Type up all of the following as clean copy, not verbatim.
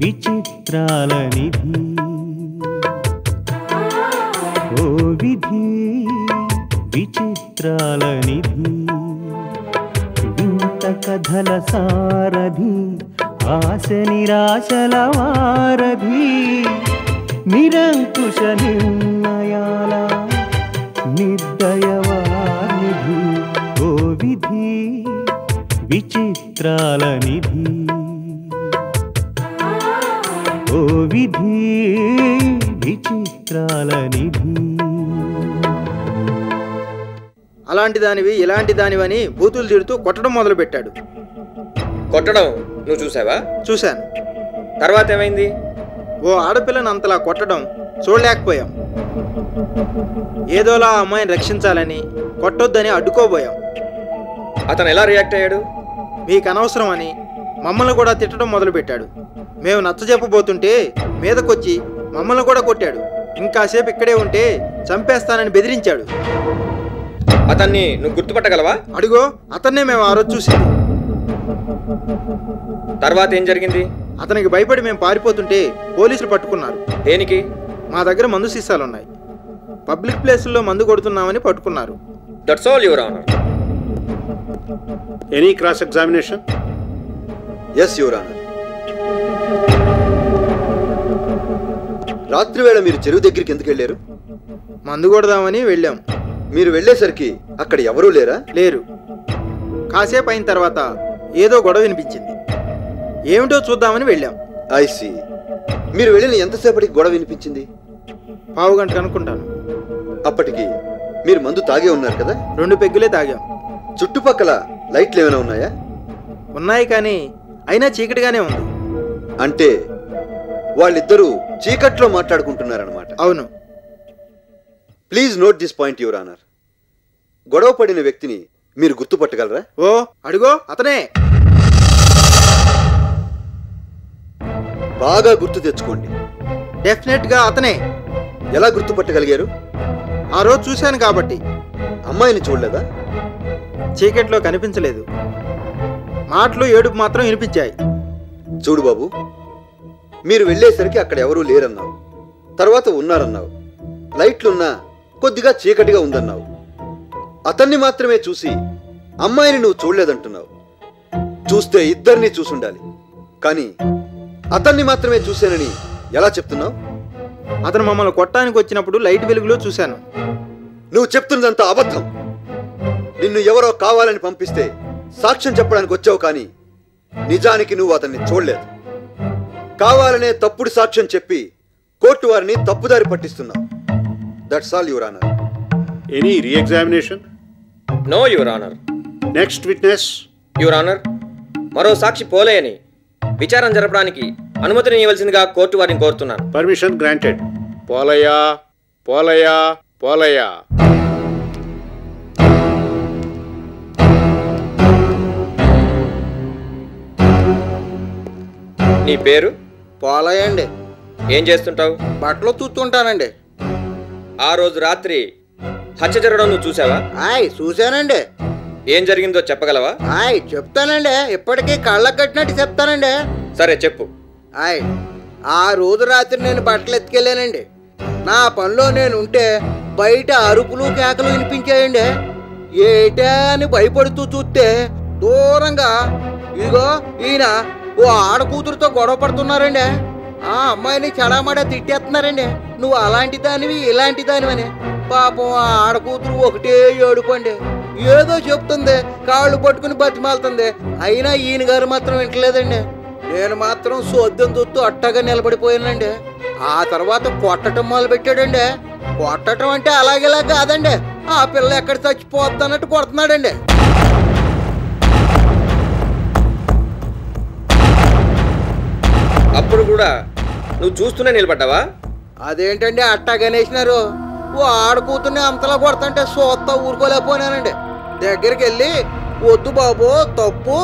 విచిత్రాల నిధి ఓ విధి విచిత్రాల నిధి వింత కథల సారథి ఆశ నిరాశల వారధి నిరంకుశ నిర్ణయాల నిర్దయవానిధి ఓ విధి విచిత్రాల నిధి ఓ విధి విచిత్రాల నిధి. అలాంటి దానివి ఇలాంటి దానివని బూతులు తిడుతూ కొట్టడం మొదలుపెట్టాడు. కొట్టడం నువ్వు చూసావా? చూశాను. తర్వాత ఏమైంది? ఓ ఆడపిల్లను అంతలా కొట్టడం చూడలేకపోయాం. ఏదోలా ఆ అమ్మాయిని రక్షించాలని కొట్టొద్దని అడ్డుకోబోయాం. అతను ఎలా రియాక్ట్ అయ్యాడు? మీకు అనవసరం అని మమ్మల్ని కూడా తిట్టడం మొదలుపెట్టాడు. మేము నచ్చజెప్పబోతుంటే మీదకొచ్చి మమ్మల్ని కూడా కొట్టాడు. ఇంకాసేపు ఇక్కడే ఉంటే చంపేస్తానని బెదిరించాడు. అతన్ని నువ్వు గుర్తుపట్టగలవా? అడుగో, అతన్నే మేము ఆ రోజు చూసింది. తర్వాత ఏం జరిగింది? అతనికి భయపడి మేము పారిపోతుంటే పోలీసులు పట్టుకున్నారు. దేనికి? మా దగ్గర మందు సీసాలున్నాయి. పబ్లిక్ ప్లేసుల్లో మందు కొడుతున్నామని పట్టుకున్నారు. That's all your honour. Any cross examination? Yes your honour. రాత్రి వేళ మీరు చెరువు దగ్గరికి ఎందుకు వెళ్ళారు? మందు కొడదామని వెళ్ళాం. మీరు వెళ్ళేసరికి అక్కడ ఎవరూ లేరా? లేరు. కాసేపు అయిన తర్వాత ఏదో గొడవ వినిపించింది. ఏమిటో చూద్దామని వెళ్ళాం. ఐసి. మీరు వెళ్ళిన ఎంతసేపటికి గొడవ వినిపించింది? పావు గంట అనుకుంటాను. అప్పటికి మీరు మందు తాగే ఉన్నారు కదా? 2 పెగ్గులే తాగాం. చుట్టుపక్కల లైట్లు ఏమైనా ఉన్నాయా? ఉన్నాయి, కానీ అయినా చీకటిగానే ఉంది. అంటే వాళ్ళిద్దరూ చీకట్లో మాట్లాడుకుంటున్నారన్నమాట. అవును. Please note this point your honour. గొడవ పడిన వ్యక్తిని మీరు గుర్తుపట్టగలరా? ఓ అడుగో, అతనే. బాగా గుర్తు తెచ్చుకోండి. డెఫినెట్ గా అతనే. ఎలా గుర్తుపట్టగలిగారు? ఆ రోజు చూశాను కాబట్టి. అమ్మాయిని చూడలేదా? చీకట్లో కనిపించలేదు. మాటలు ఏడుపు మాత్రం వినిపించాయి. చూడు బాబు, మీరు వెళ్ళేసరికి అక్కడ ఎవరూ లేరన్నావు. తర్వాత ఉన్నారన్నావు. లైట్లున్నా కొద్దిగా చీకటిగా ఉందన్నావు. అతన్ని మాత్రమే చూసి అమ్మాయిని నువ్వు చూడలేదంటున్నావు. చూస్తే ఇద్దరిని చూసుండాలి, కానీ అతన్ని మాత్రమే చూశానని ఎలా చెప్తున్నావు? అతను మమ్మల్ని కొట్టడానికి వచ్చినప్పుడు లైట్ వెలుగులో చూశాను. నువ్వు చెప్తున్నదంతా అబద్ధం. నిన్ను ఎవరో కావాలని పంపిస్తే సాక్ష్యం చెప్పడానికి వచ్చావు, కానీ నిజానికి నువ్వు అతన్ని చూడలేదు. కావాలనే తప్పుడు సాక్ష్యం చెప్పి కోర్టు వారిని తప్పుదారి పట్టిస్తున్నావు. That's all your honour. Any reexamination? No your honour. Next witness? Your honour, మరో సాక్షి పోలేయని విచారణ జరపడానికి అనుమతిని ఇవ్వాల్సిందిగా కోర్టు వారిని కోరుతున్నాను. Permission granted. పోలయ్యా పోలయ్యా పోలయ్యా. నీ పేరు? పోలయ్య అండి. ఏం చేస్తుంటావు? బట్టలు తూతుంటానండి. ఆ రోజు రాత్రి హత్య జరగడం నువ్వు చూసావా? చూశానండి. ఏం జరిగిందో చెప్పగలవా? చెప్తానండి. ఇప్పటికీ కళ్ళకు కట్టినట్టు చెప్తానండి. సరే చెప్పు. ఆ రోజు రాత్రి నేను బట్టలు ఎత్తుకెళ్ళానండి. నా పనిలో నేను ఉంటే బయట అరుపులు కేకలు వినిపించాయండి. ఏటా అని భయపడుతూ చూస్తే దూరంగా ఇదిగో ఈయన ఓ ఆడకూతురుతో గొడవ పడుతున్నారండి. ఆ అమ్మాయిని చెడామడా తిట్టేస్తున్నారండి. నువ్వు అలాంటి దానివి ఇలాంటి దానివని. పాపం ఆ ఆడకూతురు ఒకటే ఏడుపండి. ఏదో చెప్తుంది, కాళ్ళు పట్టుకుని బతిమాలుతుంది. అయినా ఈయన గారు మాత్రం వింటలేదండి. నేను మాత్రం సోద్యం చూస్తూ అట్టగా నిలబడిపోయానండి. ఆ తర్వాత కొట్టడం మొదలు పెట్టాడండి. కొట్టడం అంటే అలాగేలా కాదండి, ఆ పిల్ల ఎక్కడ చచ్చిపోద్దన్నట్టు కొడుతున్నాడండి. అప్పుడు కూడా నువ్వు చూస్తూనే నిలబడ్డావా? అదేంటండి అట్టగానేసినారు. ఓ ఆడకూతుర్ని అంతలా కొడతంటే సోత్తా ఊరుకోలేకపోయినానండి. దగ్గరికి వెళ్ళి వద్దు బాబు తప్పు,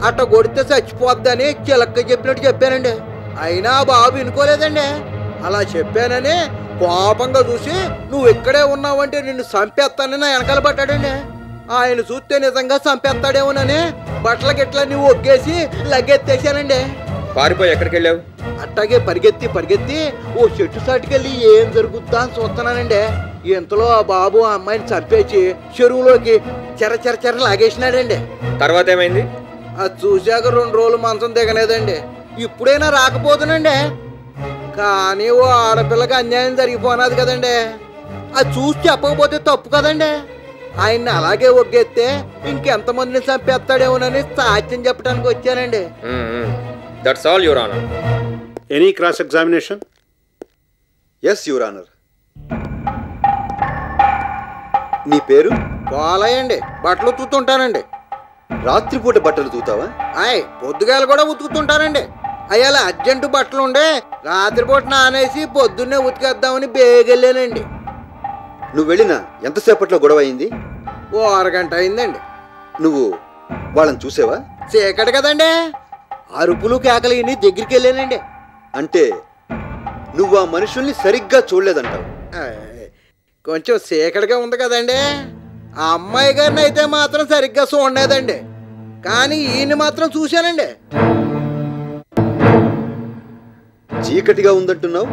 అట్ట కొడితే చచ్చిపోద్దని చిలక్క చెప్పినట్టు చెప్పానండి. అయినా బాబు వినుకోలేదండి. అలా చెప్పానని కోపంగా చూసి నువ్వు ఇక్కడే ఉన్నావంటే నిన్ను చంపేస్తానని నా వెనకాల పట్టాడండి. ఆయన చూస్తే నిజంగా చంపేస్తాడేమోనని బట్టల గిట్లన్నీ ఒగ్గేసి లగ్గెత్తేసానండి. పారిపోయి ఎక్కడికి వెళ్ళావు? అట్టాగే పరిగెత్తి ఓ చెట్టు సాటుకెళ్ళి ఏం జరుగుద్దా అని చూస్తున్నానండి. ఇంతలో ఆ బాబు ఆ అమ్మాయిని చంపేసి చెరువులోకి చెర లాగేసినాడండి. తర్వాత ఏమైంది? అది చూశాక 2 రోజులు మంచం దిగలేదండి. ఇప్పుడైనా రాకపోతునండి. కానీ ఓ ఆడపిల్లకి అన్యాయం జరిగిపోనాది కదండి. అది చూసి చెప్పకపోతే తప్పు కదండి. ఆయన్ని అలాగే ఒగ్గెత్తే ఇంకెంతమందిని చంపేస్తాడేమోనని సాక్ష్యం చెప్పడానికి వచ్చానండి. That's all your honour. Any cross examination? Yes your honour. నీ పేరు? పోలయండి. బట్టలు ఉతుకుతుంటానండి. రాత్రిపూట బట్టలు తూతావా? పొద్దుగాలు కూడా ఉతుకుతుంటానండి. అయ్యాల అర్జెంటు బట్టలు ఉండే రాత్రిపూట నానేసి పొద్దున్నే ఉతికేద్దామని బేగెళ్ళానండి. నువ్వు వెళ్ళినా ఎంతసేపట్లో గొడవ అయింది? ఓ అరగంట అయిందండి. నువ్వు వాళ్ళని చూసావా? చీకటి కదండి. అరుపులు కేకలు ఇన్ని దగ్గరికి వెళ్ళానండి. అంటే నువ్వు ఆ మనుషుల్ని సరిగ్గా చూడలేదంటావు. కొంచెం చీకటిగా ఉంది కదండి. ఆ అమ్మాయి గారిని అయితే మాత్రం సరిగ్గా చూడలేదండి. కానీ ఈయన్ని మాత్రం చూశానండి. చీకటిగా ఉందంటున్నావు,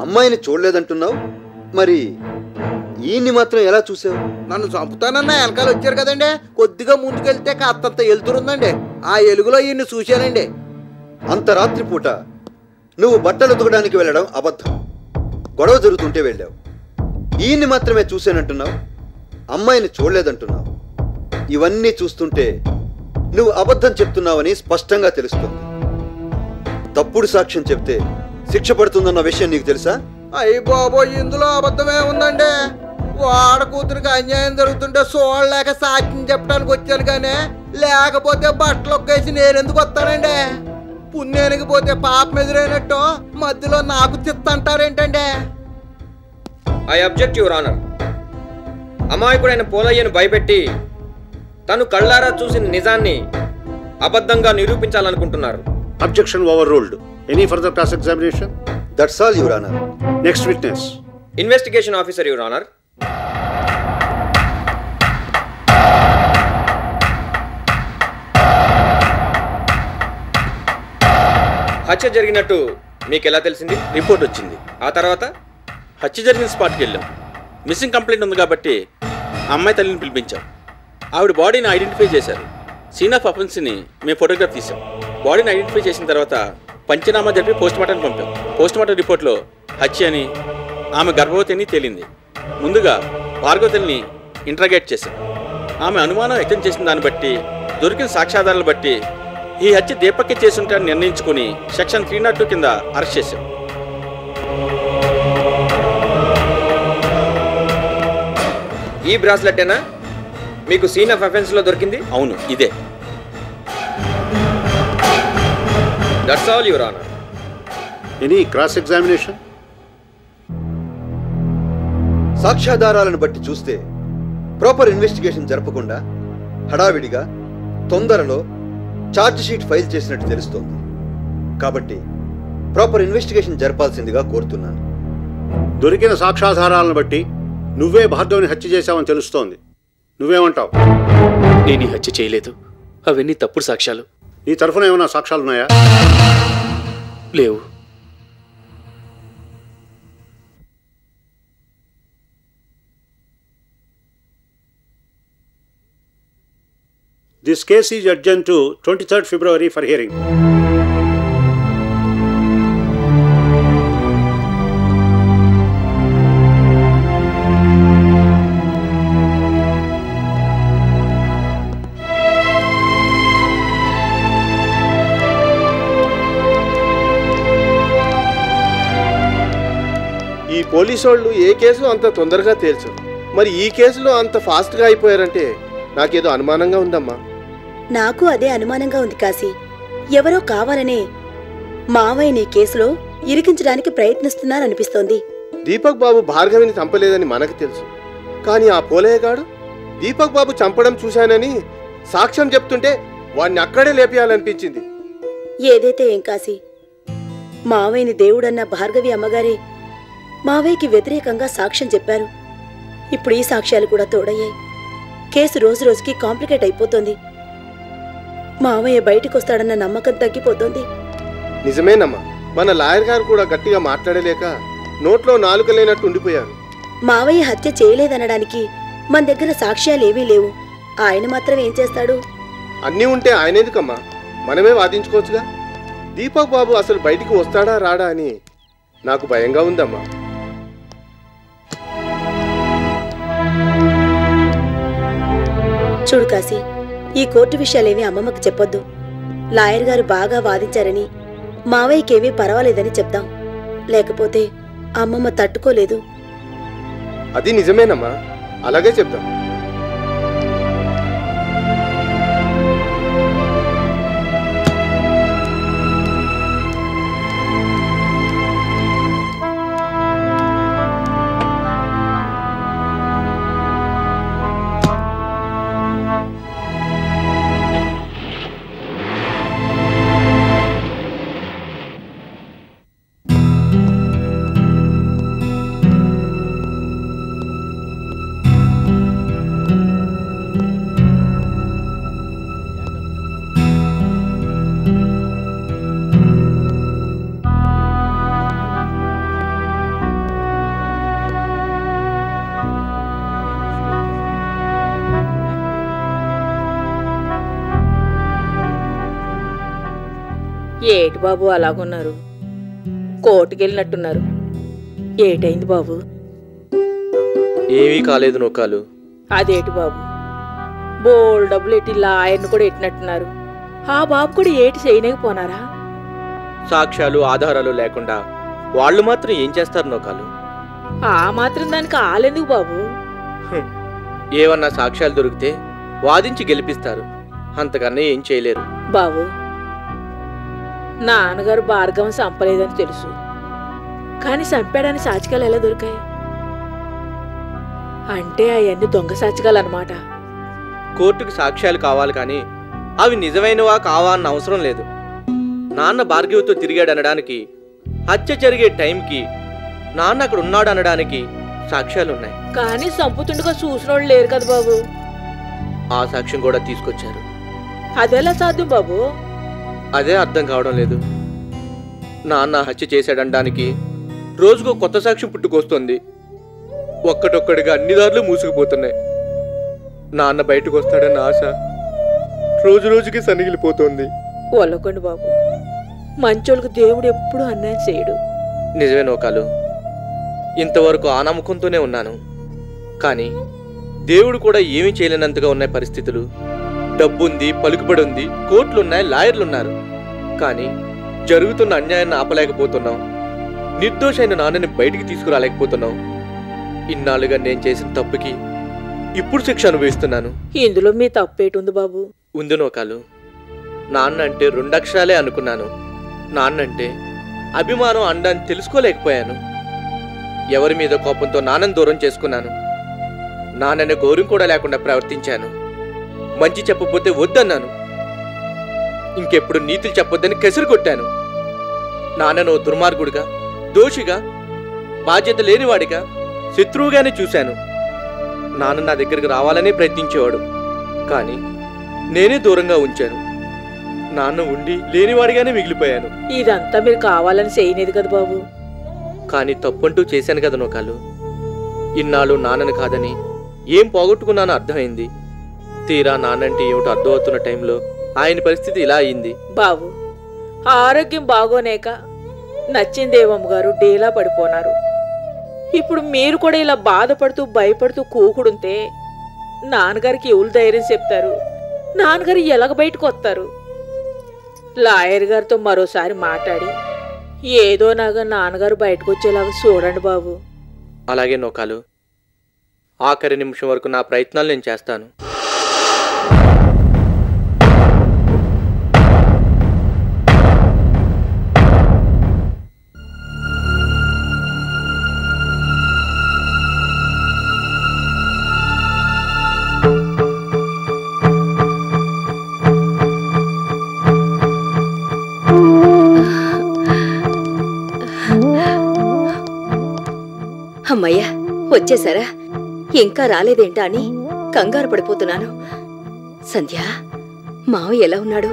అమ్మాయిని చూడలేదంటున్నావు, మరి ఈయన్ని మాత్రం ఎలా చూసావు? నన్ను చంపుతానన్న వెనకాల వచ్చారు కదండి. కొద్దిగా ముందుకెళ్తే కాస్తంత వెళ్తురుందండి. ఆ ఎలుగులో ఈయన్ని చూశానండి. అంత రాత్రిపూట నువ్వు బట్టలు ఉతకడానికి వెళ్ళడం అబద్ధం. గొడవ జరుగుతుంటే వెళ్ళావు. ఈయన్ని మాత్రమే చూశానంటున్నావు, అమ్మాయిని చూడలేదంటున్నావు. ఇవన్నీ చూస్తుంటే నువ్వు అబద్ధం చెప్తున్నావని స్పష్టంగా తెలుస్తుంది. తప్పుడు సాక్ష్యం చెప్తే శిక్ష పడుతుందన్న విషయం నీకు తెలుసా? అయ్యి బాబోయ్, ఇందులో అబద్ధమే ఉందండి. వాడ కూతురికి అన్యాయం జరుగుతుంటే చూడలేక సాక్ష్యం చెప్పడానికి వచ్చాను. కానీ లేకపోతే బట్టలు ఒక్కేసి నేనెందుకు వస్తానండి? పుణ్యానికి పోతే పాపం ఎదురైనట్టు మధ్యలో నాకు చిత్తంటారేంటండి? I object your honour. అమాయకుడైన పోలయ్యను భయపెట్టి తను కళ్ళారా చూసిన నిజాన్ని అబద్ధంగా నిరూపించాలనుకుంటున్నారు. Objection overruled. Any further cross examination? That's all your honour. Next witness. Investigation officer your honour. హత్య జరిగినట్టు మీకు ఎలా తెలిసింది? రిపోర్ట్ వచ్చింది. ఆ తర్వాత హత్య జరిగిన స్పాట్కి వెళ్ళాం. మిస్సింగ్ కంప్లైంట్ ఉంది కాబట్టి ఆ అమ్మాయి తల్లిని పిలిపించాం. ఆవిడ బాడీని ఐడెంటిఫై చేశారు. సీన్ ఆఫ్ అఫెన్స్ని మేము ఫోటోగ్రాఫ్ తీసాం. బాడీని ఐడెంటిఫై చేసిన తర్వాత పంచనామా జరిపి పోస్ట్మార్టం పంపాం. పోస్ట్మార్టం రిపోర్ట్లో హత్య అని, ఆమె గర్భవతి అని తేలింది. ముందుగా భార్గవతిని ఇంట్రాగేట్ చేశాం. ఆమె అనుమానం వ్యక్తం చేసిన దాన్ని బట్టి, దొరికిన సాక్ష్యాధారాలను బట్టి ఈ హత్య దీపక్కే చేసుంటారని నిర్ణయించుకుని సెక్షన్ 302 కింద అరెస్ట్ చేశాం. ఈ బ్రాస్లెట్టేనా మీకు సీన్ ఆఫ్ అఫెన్స్లో దొరికింది? అవును, ఇదే. That's all your honour. Any cross examination? సాక్ష్యాధారాలను బట్టి చూస్తే ప్రాపర్ ఇన్వెస్టిగేషన్ జరపకుండా హడావిడిగా తొందరలో ఛార్జ్ షీట్ ఫైల్ చేసినట్టు తెలుస్తోంది. కాబట్టి ప్రాపర్ ఇన్వెస్టిగేషన్ జరపాల్సిందిగా కోరుతున్నాను. దొరికిన సాక్ష్యాధారాలను బట్టి నువ్వే భార్గవిని హత్య చేశావని తెలుస్తోంది. నువ్వేమంటావు? నేను ఈ హత్య చేయలేదు. అవన్నీ తప్పుడు సాక్ష్యాలు. నీ తరఫున ఏమైనా సాక్ష్యాలున్నాయా? లేవు. This case is adjourned to 23rd February for hearing. ఈ పోలీసు వాళ్ళు ఏ కేసు అంత తొందరగా తేల్చరు. మరి ఈ కేసులో అంత ఫాస్ట్గా అయిపోయారంటే నాకేదో అనుమానంగా ఉందమ్మా. నాకు అదే అనుమానంగా ఉంది కాశీ. ఎవరో కావాలనే మావయ్యని కేసులో ఇరికించడానికి ప్రయత్నిస్తున్నారనిపిస్తోంది. దీపక్ బాబు భార్గవిని చంపలేదని మనకు తెలుసు. కానీ ఆ పోలయ్యగాడు దీపక్ బాబు చంపడం చూశానని సాక్ష్యం చెప్తుంటే వాడిని అక్కడే లేపేయాలనిపించింది. ఏదైతే ఏం కాశీ, మావయ్యని దేవుడన్న భార్గవి అమ్మగారే మావయ్యకి వ్యతిరేకంగా సాక్ష్యం చెప్పారు. ఇప్పుడు ఈ సాక్ష్యాలు కూడా తోడయ్యాయి. కేసు రోజు రోజుకి కాంప్లికేట్ అయిపోతుంది. మావయ్య బయటకొస్తాడన్న నమ్మకం తగ్గిపోతుంది. నిజమేనమ్మా, మన లాయర్ గారు కూడా గట్టిగా మాట్లాడలేక నోట్లో నాలుక లేనట్టు ఉండిపోయారు. మావయ్య హత్య చేయలేదనడానికి మన దగ్గర సాక్ష్యాలేవీ లేవు. ఆయన మాత్రం ఏం చేస్తాడు? అన్నీ ఉంటే ఆయనేందుకమ్మా, మనమే వాదించుకోవచ్చుగా. దీపక్ బాబు అసలు బయటికి వస్తాడా రాడా అని నాకు భయంగా ఉందమ్మా. చూడు కాశీ, ఈ కోర్టు విషయాలేమీ అమ్మమ్మకు చెప్పొద్దు. లాయర్ గారు బాగా వాదించారని, మావయ్యకేమీ పర్వాలేదని చెప్దాం. లేకపోతే అమ్మమ్మ తట్టుకోలేదు. అది నిజమేనమ్మా, అలాగే చెప్దాం. ఏటి బాబు అలాగున్నారు? కోర్టుకెళ్ళినట్టున్నారు. ఏటైంది బాబు? ఏమీ కాలేదు నొక్కాలు. అదేటి బాబు, బోల్ డబ్బులు ఎట్టి లాయర్ని కూడా ఎట్టినట్టున్నారు. ఆ బాబు కూడా ఏటి చేయలేకపోనారా? సాక్ష్యాలు ఆధారాలు లేకుండా వాళ్ళు మాత్రం ఏం చేస్తారు నొక్కాలు? ఆ మాత్రం దానికి ఆలెందుకు బాబు? ఏమన్నా సాక్ష్యాలు దొరికితే వాదించి గెలిపిస్తారు, అంతకన్నా ఏం చేయలేరు. బాబు, నాన్నగారు భార్గవం చంపలేదని తెలుసు, కానీ చంపాడని సాచికాలు ఎలా దొరికాయి? అంటే అవన్నీ దొంగ సాచికాలు అన్నమాట. కోర్టుకు సాక్ష్యాలు కావాలి కానీ అవి నిజమైనవా కావా అన్న అవసరం లేదు. నాన్న భార్గవితో తిరిగాడనడానికి, హత్య జరిగే టైంకి నాన్న అక్కడ ఉన్నాడు అనడానికి సాక్ష్యాలున్నాయి. కానీ చంపుతుండగా చూసినోళ్ళు లేరు కదా బాబు. ఆ సాక్ష్యం కూడా తీసుకొచ్చారు. అదెలా సాధ్యం బాబు? అదే అర్థం కావడం లేదు. నాన్న హత్య చేశాడనడానికి రోజుకో కొత్త సాక్ష్యం పుట్టుకొస్తుంది. ఒక్కటొక్కడిగా అన్ని దారులు మూసుకుపోతున్నాయి. నాన్న బయటకు వస్తాడన్న ఆశ రోజు రోజుకి సన్నిగిలిపోతోంది. ఒల్లకండి బాబు, మంచోళ్ళకు దేవుడు ఎప్పుడు అన్యాయం చేయడు. నిజమే నోకాలు, ఇంతవరకు ఆ నమ్మకంతోనే ఉన్నాను. కానీ దేవుడు కూడా ఏమీ చేయలేనంతగా ఉన్నాయి పరిస్థితులు. డబ్బుంది, పలుకుబడి ఉంది, కోర్టులున్నాయి, లాయర్లున్నారు. కానీ జరుగుతున్న అన్యాయాన్ని ఆపలేకపోతున్నాం. నిర్దోషైన నాన్నని బయటికి తీసుకురాలేకపోతున్నాం. ఇన్నాళ్ళుగా నేను చేసిన తప్పుకి ఇప్పుడు శిక్ష అనుభవిస్తున్నాను. ఇందులో మీ తప్పేటుంది బాబు? ఉంది నోకాలు. నాన్న అంటే 2 అక్షరాలే అనుకున్నాను. నాన్నంటే అభిమానం అండాన్ని తెలుసుకోలేకపోయాను. ఎవరి మీద కోపంతో నాన్నని దూరం చేసుకున్నాను. నాన్నని గౌరవం కూడా లేకుండా ప్రవర్తించాను. మంచి చెప్పబోతే వద్దన్నాను. ఇంకెప్పుడు నీతులు చెప్పొద్దని కసిరు కొట్టాను. నాన్నను దుర్మార్గుడిగా, దోషిగా, బాధ్యత లేనివాడిగా, శత్రువుగానే చూశాను. నాన్న నా దగ్గరికి రావాలనే ప్రయత్నించేవాడు, కానీ నేనే దూరంగా ఉంచాను. నాన్న ఉండి లేనివాడిగానే మిగిలిపోయాను. ఇదంతా మీరు కావాలని చేయలేదు కదా బాబు. కానీ తప్పంటూ చేశాను కదా నోకాలు. ఇన్నాళ్ళు నాన్నని కాదని ఏం పోగొట్టుకున్నానో అర్థమైంది. తీరా నాన్నంటే ఏమిటో అర్థమవుతున్న టైంలో ఆయన పరిస్థితి ఇలా అయింది. బాబు, ఆరోగ్యం బాగోనేక నచ్చిందేవమ్మ గారు డేలా పడిపోనారు. ఇప్పుడు మీరు కూడా ఇలా బాధపడుతూ భయపడుతూ కూకుడుంటే నాన్నగారికి ఎవరు ధైర్యం చెప్తారు? నాన్నగారు ఎలాగ బయటకు వస్తారు? లాయర్ గారితో మరోసారి మాట్లాడి ఏదో నాగా నాన్నగారు బయటకు వచ్చేలాగా చూడండి బాబు. అలాగే నోకాలు, ఆఖరి నిమిషం వరకు నా ప్రయత్నాలు నేను చేస్తాను. అమ్మయ్యా, వచ్చేసారా? ఇంకా రాలేదేంటా అని కంగారు పడిపోతున్నాను. సంధ్య, మావ ఎలా ఉన్నాడు?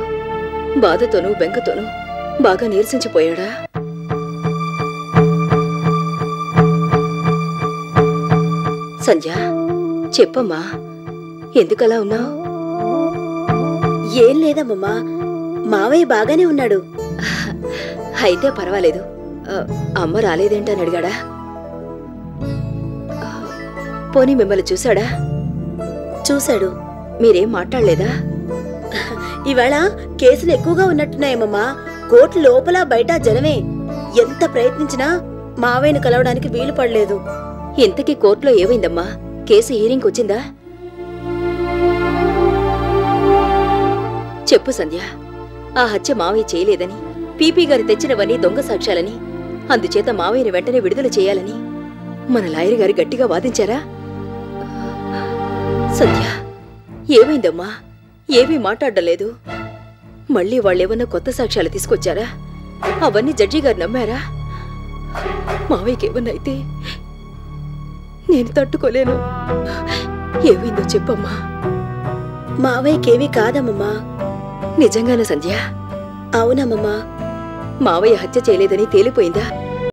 బాధతోనూ బెంకతోనూ బాగా నీరసించిపోయాడా? సంధ్య, చెప్పమ్మా, ఎందుకలా ఉన్నావు? ఏం లేదమ్మమ్మా, మావయ్య బాగానే ఉన్నాడు. అయితే పర్వాలేదు. అమ్మ రాలేదేంటని అడిగాడా? పోనీ మిమ్మల్ని చూశాడా? చూశాడు. మీరేం మాట్లాడలేదా? ఇవాళ కేసులు ఎక్కువగా ఉన్నట్టున్నాయమ్మమ్మా. కోర్టు లోపల బయట జనమే. ఎంత ప్రయత్నించినా మావయ్యను కలవడానికి వీలు పడలేదు. ఇంతకీ కోర్టులో ఏమైందమ్మా? కేసు హీరింగ్ వచ్చిందా? చెప్పు సంధ్య. ఆ హత్య మావయ్య చేయలేదని, పీపీ గారు తెచ్చినవన్నీ దొంగ సాక్ష్యాలని, అందుచేత మావయ్యని వెంటనే విడుదల చేయాలని మన లాయర్ గారు గట్టిగా వాదించారా? సంధ్య, ఏమైందమ్మా? ఏమీ మాట్లాడడం లేదు. మళ్ళీ వాళ్ళేమన్నా కొత్త సాక్ష్యాలు తీసుకొచ్చారా? అవన్నీ జడ్జి గారు నమ్మారా? మావయ్యకేమన్నా అయితే నేను తట్టుకోలేను. ఏమైందో చెప్పమ్మా. మావయ్యకేమీ కాదమ్మమ్మా. నిజంగానా సంధ్య? అవునమ్మమ్మా. మావయ్య హత్య చేయలేదని తేలిపోయిందా?